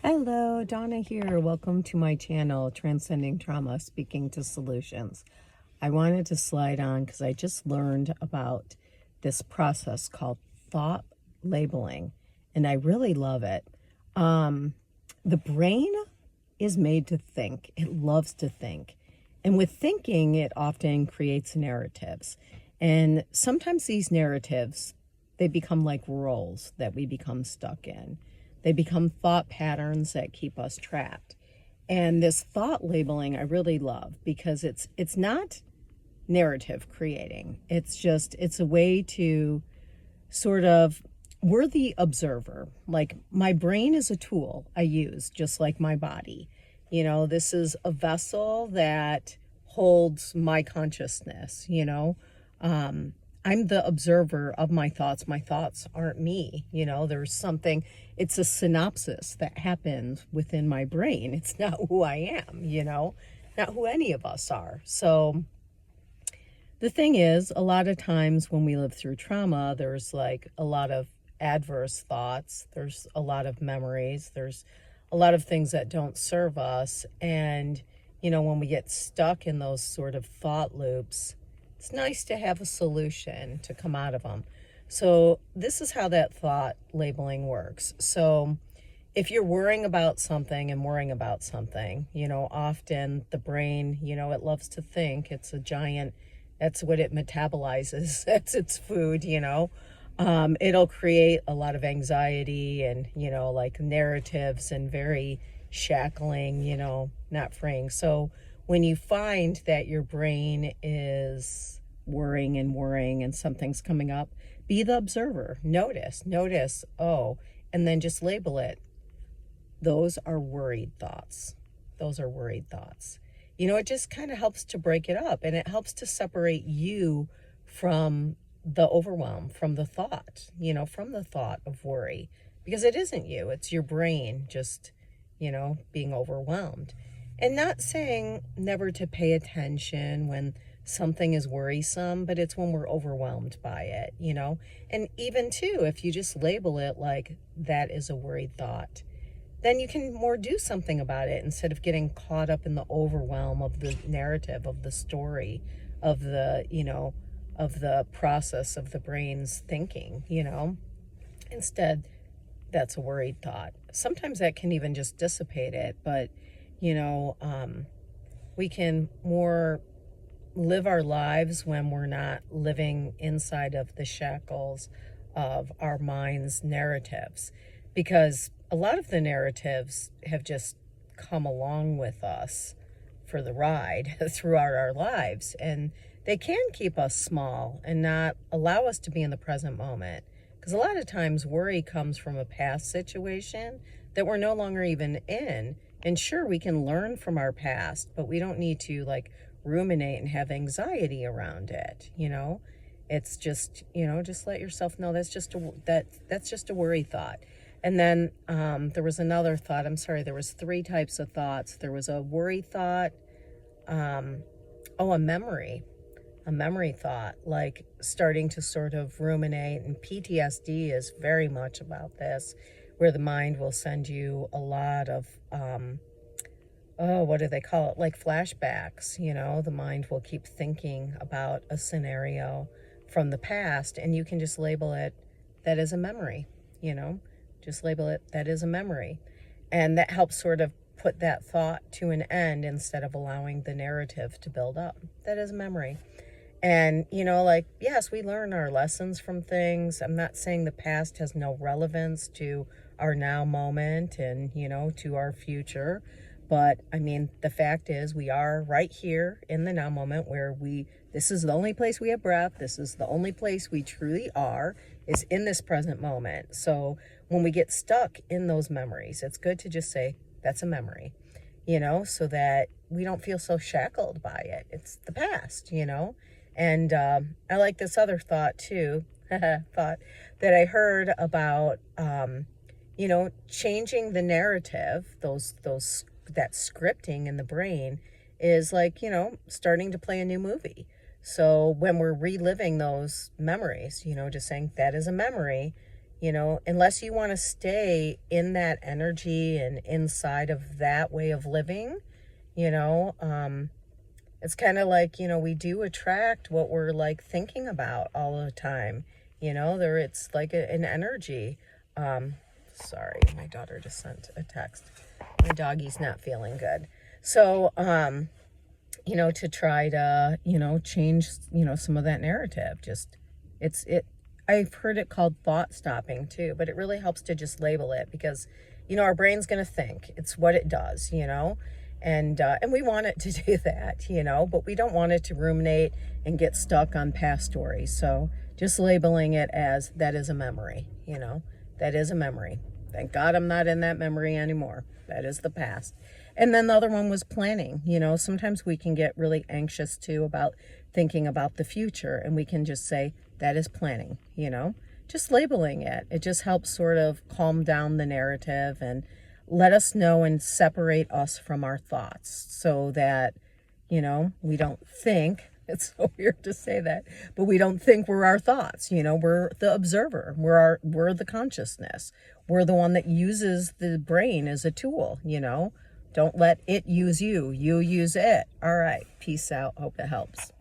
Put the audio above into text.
Hello, Donna here. Welcome to my channel, Transcending Trauma, Speaking to Solutions. I wanted to slide on because I just learned about this process called thought labeling, and I really love it. The brain is made to think. It loves to think. And with thinking, it often creates narratives. And sometimes these narratives, they become like roles that we become stuck in. They become thought patterns that keep us trapped. And this thought labeling I really love because it's not narrative creating. It's a way to sort of, we're the observer. Like my brain is a tool I use just like my body. This is a vessel that holds my consciousness, I'm the observer of my thoughts. My thoughts aren't me. There's something, it's a synopsis that happens within my brain. It's not who I am, not who any of us are. So the thing is, a lot of times when we live through trauma, there's like a lot of adverse thoughts. There's a lot of memories. There's a lot of things that don't serve us. And, when we get stuck in those sort of thought loops, it's nice to have a solution to come out of them. So this is how that thought labeling works. So if you're worrying about something, often the brain, it loves to think. It's a giant, that's what it metabolizes. That's its food, It'll create a lot of anxiety and, like narratives and very shackling, not freeing. So when you find that your brain is worrying and something's coming up, be the observer. Notice, and then just label it. Those are worried thoughts. It just kind of helps to break it up, and it helps to separate you from the overwhelm, from the thought, from the thought of worry, because it isn't you, it's your brain just, being overwhelmed. And not saying never to pay attention when something is worrisome, but it's when we're overwhelmed by it, And even too, if you just label it like that is a worried thought, then you can more do something about it instead of getting caught up in the overwhelm of the narrative, of the story, of the, of the process of the brain's thinking, Instead, that's a worried thought. Sometimes that can even just dissipate it, but we can more live our lives when we're not living inside of the shackles of our mind's narratives, because a lot of the narratives have just come along with us for the ride throughout our lives, and they can keep us small and not allow us to be in the present moment, because a lot of times worry comes from a past situation that we're no longer even in. And sure, we can learn from our past, but we don't need to like ruminate and have anxiety around it. It's just, just let yourself know that's just a worry thought. And then there was another thought. I'm sorry, there was 3 types of thoughts. There was a worry thought, a memory thought, like starting to sort of ruminate. And PTSD is very much about this, where the mind will send you a lot of, what do they call it? Like flashbacks, the mind will keep thinking about a scenario from the past, and you can just label it, that is a memory, just label it, that is a memory. And that helps sort of put that thought to an end instead of allowing the narrative to build up. That is a memory. And, yes, we learn our lessons from things. I'm not saying the past has no relevance to our now moment and, to our future. But, the fact is we are right here in the now moment where this is the only place we have breath. This is the only place we truly are, is in this present moment. So when we get stuck in those memories, it's good to just say, that's a memory, so that we don't feel so shackled by it. It's the past, And I like this other thought too, thought that I heard about, changing the narrative, that scripting in the brain is like, starting to play a new movie. So when we're reliving those memories, just saying that is a memory, unless you want to stay in that energy and inside of that way of living, it's kind of like, we do attract what we're like thinking about all the time. It's like an energy. Sorry, my daughter just sent a text. My doggy's not feeling good. So, to try to, change, some of that narrative. I've heard it called thought stopping too, but it really helps to just label it because, our brain's going to think. It's what it does, and we want it to do that, but we don't want it to ruminate and get stuck on past stories. So just labeling it as that is a memory, that is a memory. Thank God I'm not in that memory anymore. That is the past. And then the other one was planning. Sometimes we can get really anxious too about thinking about the future, and we can just say that is planning, just labeling it. It just helps sort of calm down the narrative and let us know and separate us from our thoughts so that, we don't think. It's so weird to say that, but we don't think we're our thoughts. We're the observer. We're the consciousness. We're the one that uses the brain as a tool, Don't let it use you. You use it. All right. Peace out. Hope it helps.